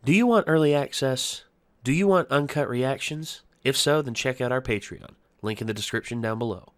Do you want early access? Do you want uncut reactions? If so, then check out our Patreon. Link in the description down below.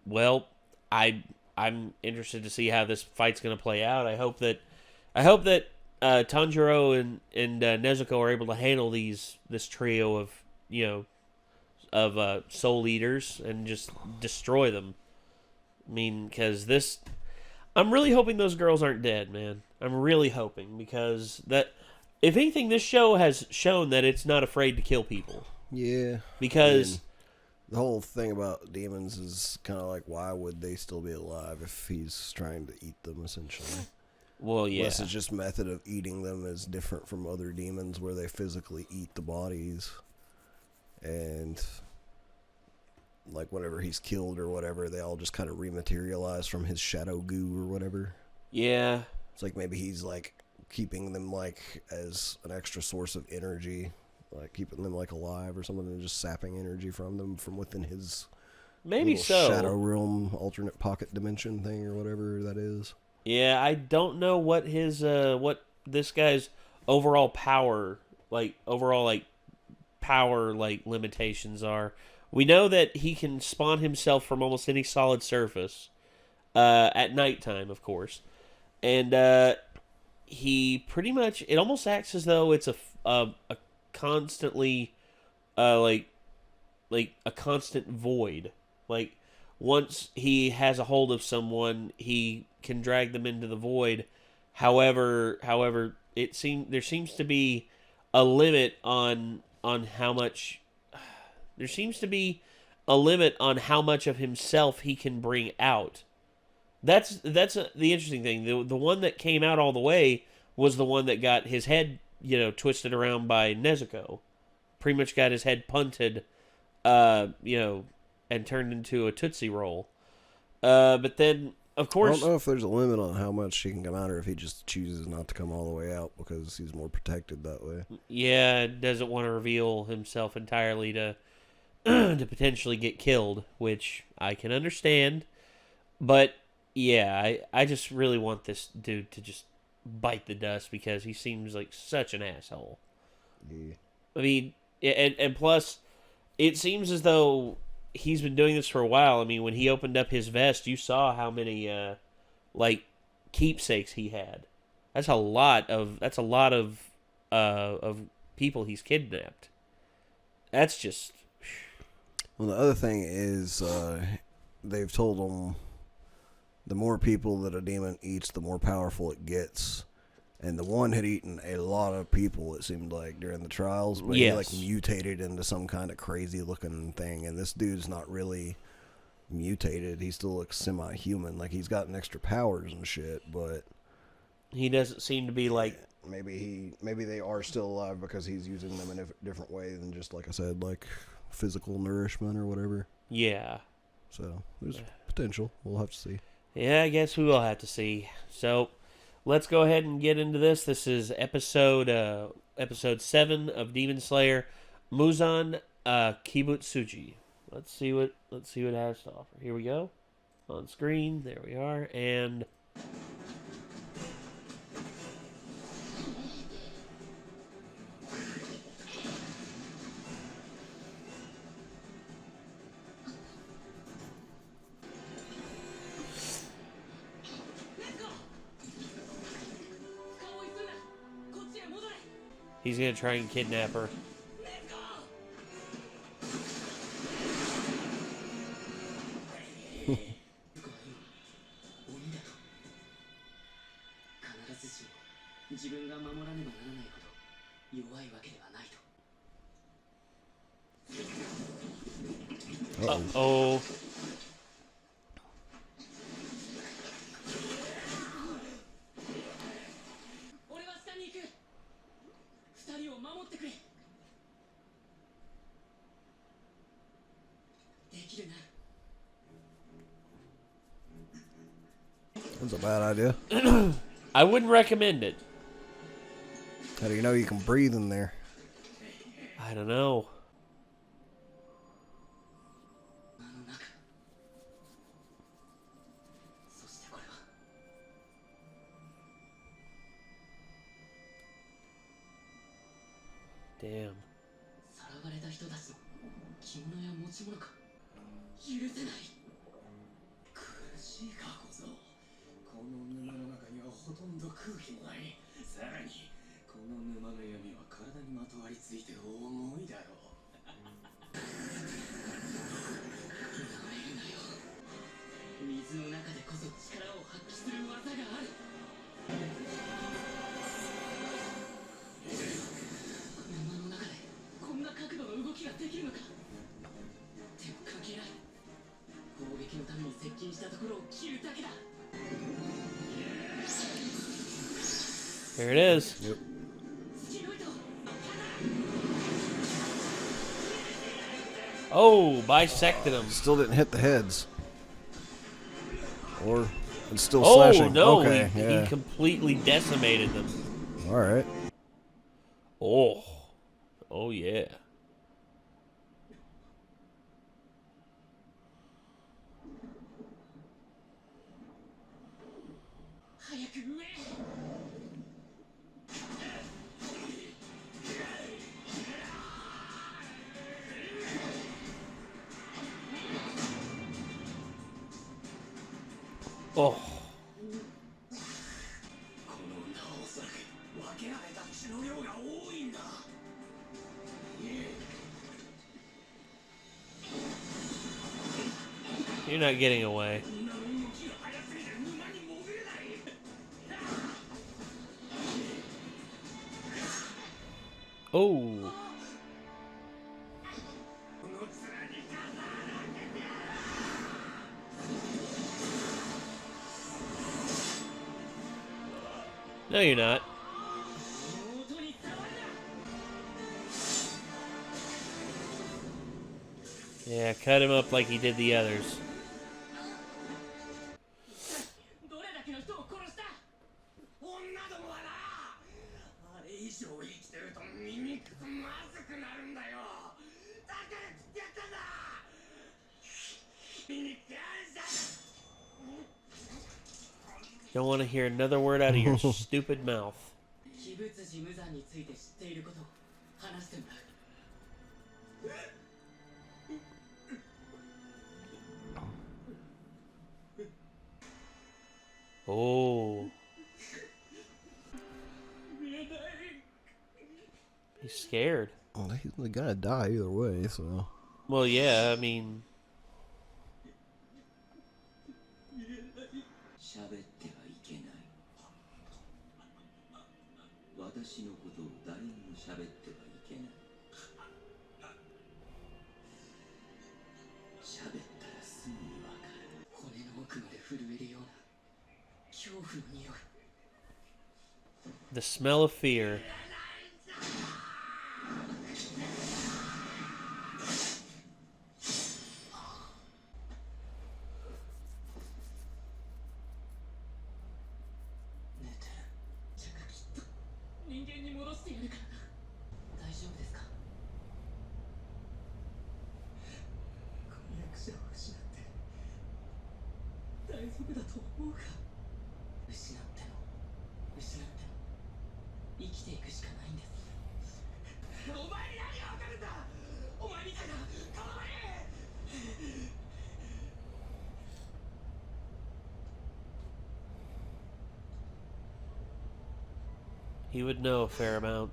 Well, I'm interested to see how this fight's going to play out. I hope that Tanjiro and Nezuko are able to handle this trio of soul eaters and just destroy them. I mean, because I'm really hoping those girls aren't dead, man. I'm really hoping, because if anything, this show has shown that it's not afraid to kill people. Yeah. Because the whole thing about demons is kind of like, why would they still be alive if he's trying to eat them, essentially? Well, yeah. Unless it's just method of eating them is different from other demons where they physically eat the bodies. And like whenever he's killed or whatever, they all just kind of rematerialize from his shadow goo or whatever. Yeah. It's like maybe he's like keeping them like as an extra source of energy, like keeping them like alive or something, and just sapping energy from them from within his maybe so shadow realm, alternate pocket dimension thing or whatever that is. Yeah, I don't know what his what this guy's overall power limitations are. We know that he can spawn himself from almost any solid surface at nighttime, of course. And he pretty much, it almost acts as though it's a constantly like a constant void. Like once he has a hold of someone, he can drag them into the void. However, there seems to be a limit on how much. There seems to be a limit on how much of himself he can bring out. That's the interesting thing. The one that came out all the way was the one that got his head, twisted around by Nezuko. Pretty much got his head punted, and turned into a Tootsie Roll. But then, of course, I don't know if there's a limit on how much he can come out, or if he just chooses not to come all the way out because he's more protected that way. Yeah, doesn't want to reveal himself entirely to to potentially get killed, which I can understand. But yeah, I just really want this dude to just bite the dust, because he seems like such an asshole. Yeah. I mean, and plus, it seems as though he's been doing this for a while. I mean, when he opened up his vest, you saw how many keepsakes he had. That's a lot of people he's kidnapped. That's just. Well, the other thing is, they've told him the more people that a demon eats, the more powerful it gets. And the one had eaten a lot of people, it seemed like, during the trials. But yes. He mutated into some kind of crazy looking thing. And this dude's not really mutated. He still looks semi-human. Like, he's got extra powers and shit, but he doesn't seem to be like. Maybe they are still alive because he's using them in a different way than just, like I said, like physical nourishment or whatever. Yeah. So there's potential. We'll have to see. Yeah, I guess we will have to see. So let's go ahead and get into this. This is episode 7 of Demon Slayer, Muzan Kibutsuji. Let's see what it has to offer. Here we go. On screen, there we are, and he's gonna try and kidnap her. Uh-oh. That's a bad idea. I wouldn't recommend it. How do you know you can breathe in there? I don't know. ち物か許せない苦しいか小僧この沼の中にはほとんど空気もないさらにこの沼の闇は体にまとわりついて重いだろう水の中でこそ力を発揮する技がある沼の中でこんな角度の動きができるのかでも関係ない攻撃のために接近したところを切るだけだ There it is. Yep. Oh, bisected him. Still didn't hit the heads. Or it's still Oh, slashing. no, Okay, he yeah. completely decimated them. All right. Oh. Oh, yeah. Oh. You're not getting away. Oh. No, you're not. Yeah, cut him up like he did the others. Don't want to hear another word out of your stupid mouth. Kibutsuji Muzan について知っていることを話してもらう Oh. He's scared. Well, he's gonna die either way, so. Well, yeah, I mean. The smell of fear. He would know a fair amount.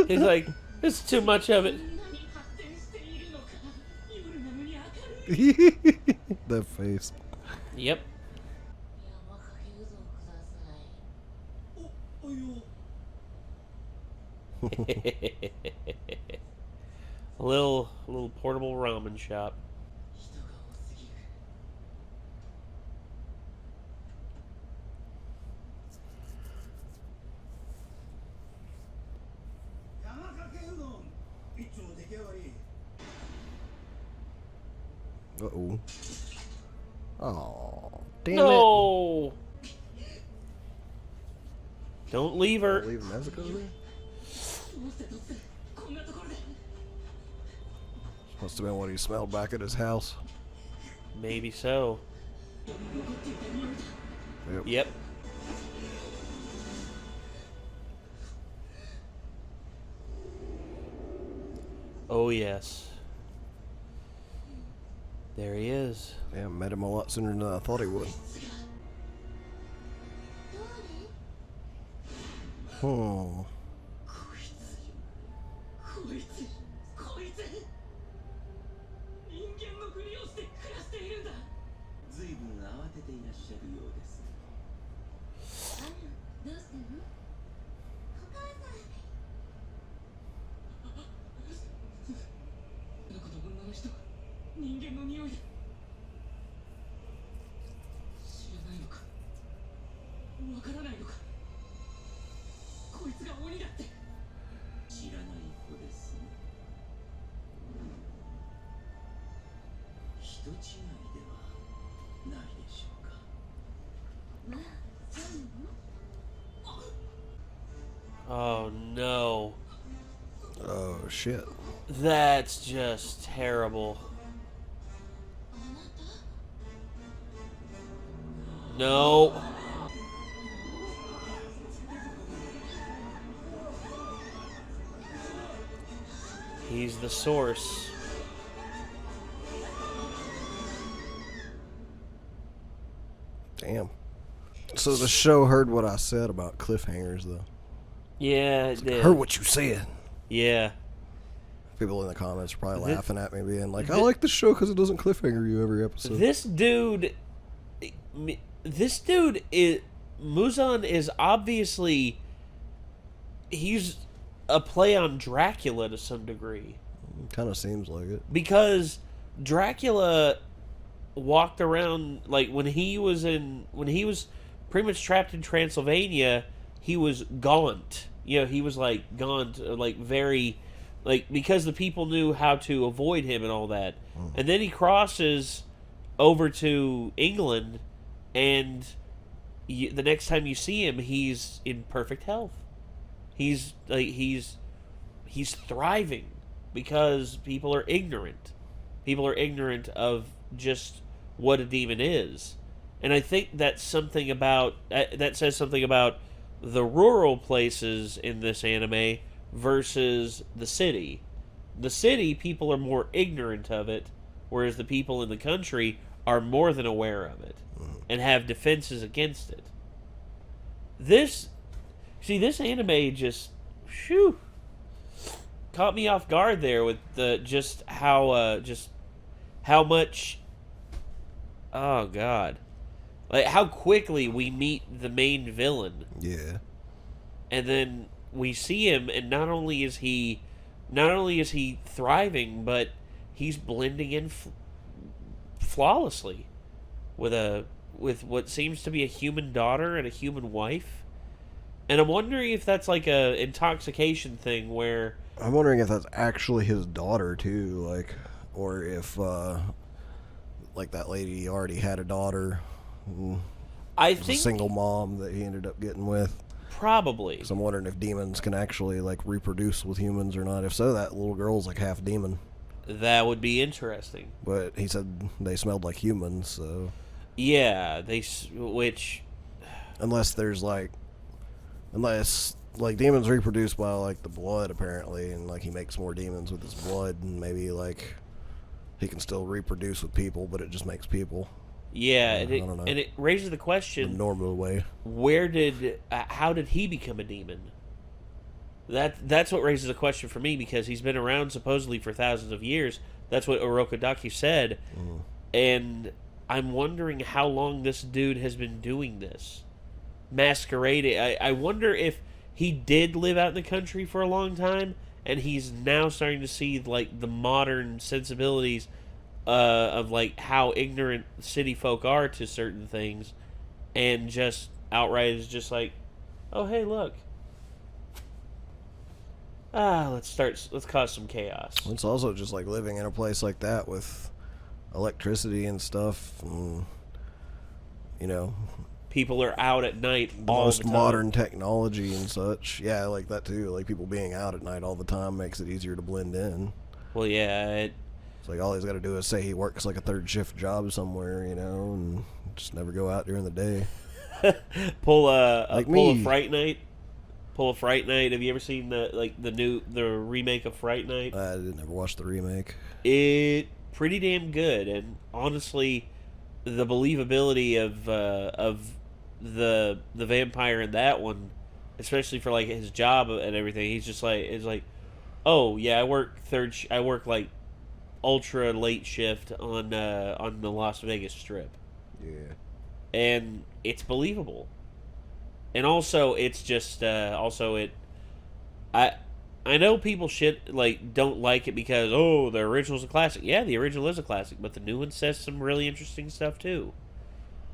He's like, it's too much of it. 何発展しているのか。夜なのに明るい。 That face. Yep. お、およ。 a little portable ramen shop. 人が多すぎる。 山かけうどん一丁出来上がり。 Uh-oh. Oh, damn it. No! Don't leave her. Leave Nezuko there? どうして突然こんなところで。 Must have been what he smelled back at his house. Maybe so. 残っていた匂いだ。 Yep. Yep. Oh, yes. There he is. Yeah, met him a lot sooner than I thought he would. Hmm. こいつ人間のふりをして暮らしているんだ。随分慌てていらっしゃるようです。どうしたの？お母さん。あの子の女の人は人間の匂いだ。知らないのか、わからないのか。こいつが鬼だって。知らない子です。人違いではないでしょうか。まあ、そうなの？ Oh, no. Oh, shit. That's just terrible. あなた？ No. He's the source. Damn. So the show heard what I said about cliffhangers, though. Yeah, it did. Heard what you said. Yeah. People in the comments are probably laughing at me, being like, I like the show because it doesn't cliffhanger you every episode. This dude is... Muzan is obviously... He's a play on Dracula to some degree. Kind of seems like it. Because Dracula walked around, like, when he was pretty much trapped in Transylvania, he was gaunt. You know, he was, like, gaunt, like, very... Like, because the people knew how to avoid him and all that. And then he crosses over to England, and the next time you see him, he's in perfect health. He's thriving because people are ignorant. People are ignorant of just what a demon is. And I think that's something about... that says something about the rural places in this anime versus the city. The city, people are more ignorant of it, whereas the people in the country are more than aware of it and have defenses against it. This anime just, shoo, caught me off guard there with just how much, oh god, like how quickly we meet the main villain. Yeah. And then we see him, and not only is he thriving, but he's blending in flawlessly with what seems to be a human daughter and a human wife. And I'm wondering if that's like a intoxication thing where... I'm wondering if that's actually his daughter, too, like, or if, like, that lady already had a daughter. I was think... a single mom that he ended up getting with. Probably. So I'm wondering if demons can actually, like, reproduce with humans or not. If so, that little girl's, like, half demon. That would be interesting. But he said they smelled like humans, so... Yeah, which... Unless, like, demons reproduce by, like, the blood, apparently, and, like, he makes more demons with his blood, and maybe, like, he can still reproduce with people, but it just makes people Yeah, I don't know. and it raises the the question: normal way. how did he become a demon? That's what raises a question for me, because he's been around supposedly for thousands of years. That's what Orokodaki said, and I'm wondering how long this dude has been doing this, masquerading. I wonder if he did live out in the country for a long time, and he's now starting to see like the modern sensibilities of like how ignorant city folk are to certain things, and just outright is just like, oh hey, look. Let's cause some chaos. It's also just like living in a place like that with electricity and stuff, and, you know, People are out at night all most the time. modern technology and such. Yeah, I like that too. Like people being out at night all the time makes it easier to blend in. Well, yeah, It's like all he's got to do is say he works like a third shift job somewhere, you know, and just never go out during the day. pull a Like pull a me. Fright Night. Pull a Fright Night. Have you ever seen the remake of Fright Night? I didn't ever watch the remake. It pretty damn good, and honestly, the believability of the vampire in that one, especially for like his job and everything, he's just like oh yeah, I work like ultra late shift on the Las Vegas Strip, Yeah. and it's believable. And also, it's just I know people don't like it because the original's a classic. Yeah, the original is a classic, but the new one says some really interesting stuff too.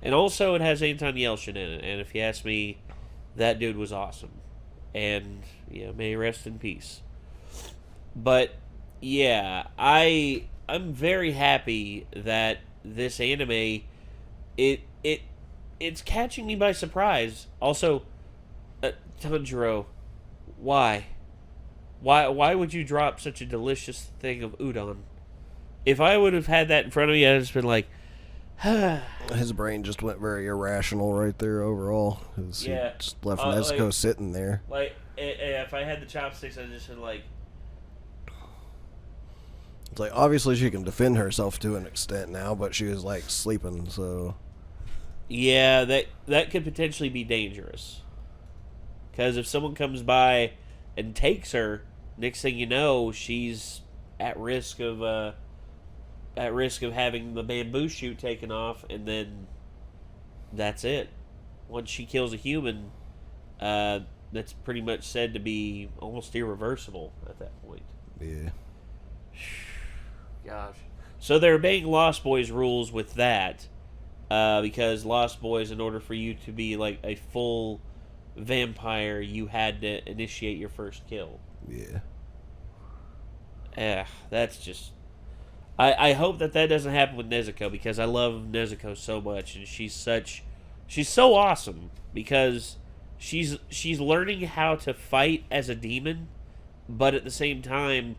And also, it has Anton Yelchin in it, and if you ask me, that dude was awesome. And may he rest in peace. But yeah, I'm very happy that this anime it's catching me by surprise. Also, Tanjiro, why? Why would you drop such a delicious thing of udon? If I would have had that in front of me, I'd just been like, His brain just went very irrational right there overall. 'Cause Yeah. He just left Like- Nezuko sitting there. like if I had the chopsticks, I'd just been like, It's like, obviously she can defend herself to an extent now, but she was like sleeping, so. yeah, that could potentially be dangerous. Because if someone comes by and takes her, next thing you know, she's at risk of having the bamboo shoot taken off, and then that's it. Once she kills a human, that's pretty much said to be almost irreversible at that point. Yeah. Gosh. So they're obeying Lost Boys rules with that, because Lost Boys, in order for you to be like a full vampire, you had to initiate your first kill. Yeah. That's just... I hope that doesn't happen with Nezuko, because I love Nezuko so much, and she's so awesome, because she's learning how to fight as a demon, but at the same time,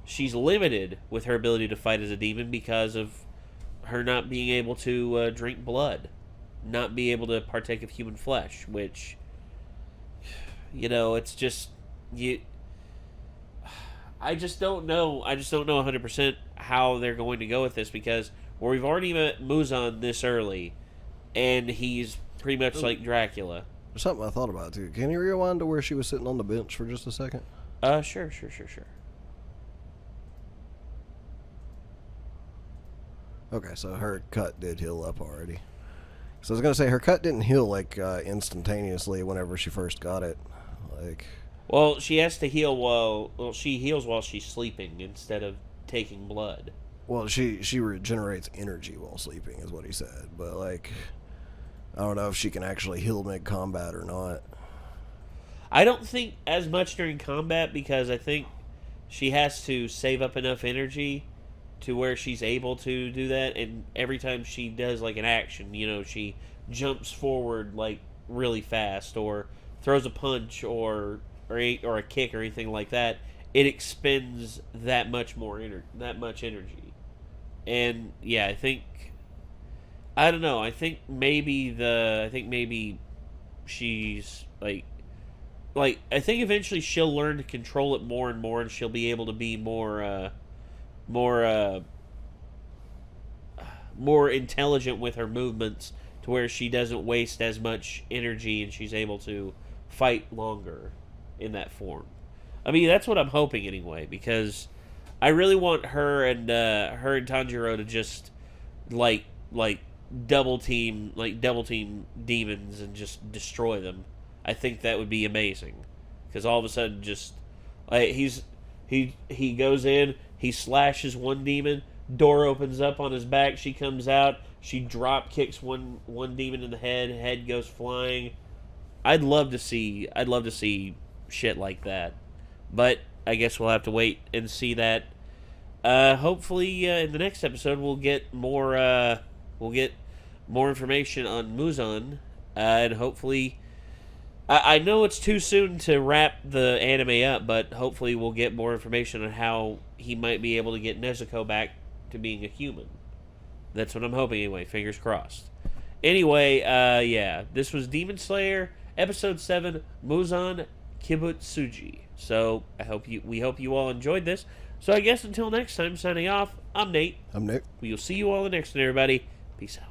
she's limited with her ability to fight as a demon because of her not being able to drink blood, not be able to partake of human flesh, which, it's just I just don't know 100% how they're going to go with this, because we've already met Muzan this early, and he's pretty much like Dracula. There's something I thought about too. Can you rewind to where she was sitting on the bench for just a second? Sure. Okay, so her cut did heal up already. So I was gonna say her cut didn't heal like instantaneously whenever she first got it. Like, Well, she has to heal she heals while she's sleeping instead of taking blood. well, she regenerates energy while sleeping, is what he said. But like, I don't know if she can actually heal mid-combat or not. I don't think as much during combat, because I think she has to save up enough energy to where she's able to do that, and every time she does like an action, she jumps forward like really fast, or throws a punch or a kick or anything like that, it expends that much energy. And yeah, I don't know. I think maybe she's like I think eventually she'll learn to control it more and more, and she'll be able to be more more intelligent with her movements, to where she doesn't waste as much energy and she's able to fight longer in that form. I mean, that's what I'm hoping anyway, because I really want her and Tanjiro to just like double team demons and just destroy them. I think that would be amazing, because all of a sudden just he goes in, he slashes one demon, door opens up on his back, she comes out, she drop kicks one demon in the head goes flying. I'd love to see shit like that. But I guess we'll have to wait and see that. Hopefully in the next episode we'll get more information on Muzan, and hopefully I know it's too soon to wrap the anime up, but hopefully we'll get more information on how he might be able to get Nezuko back to being a human. That's what I'm hoping anyway. Fingers crossed. Anyway, yeah, this was Demon Slayer episode 7, Muzan Kibutsuji. So we hope you all enjoyed this. So I guess until next time, signing off. I'm Nate. I'm Nick. We'll see you all in the next one, everybody. Peace out.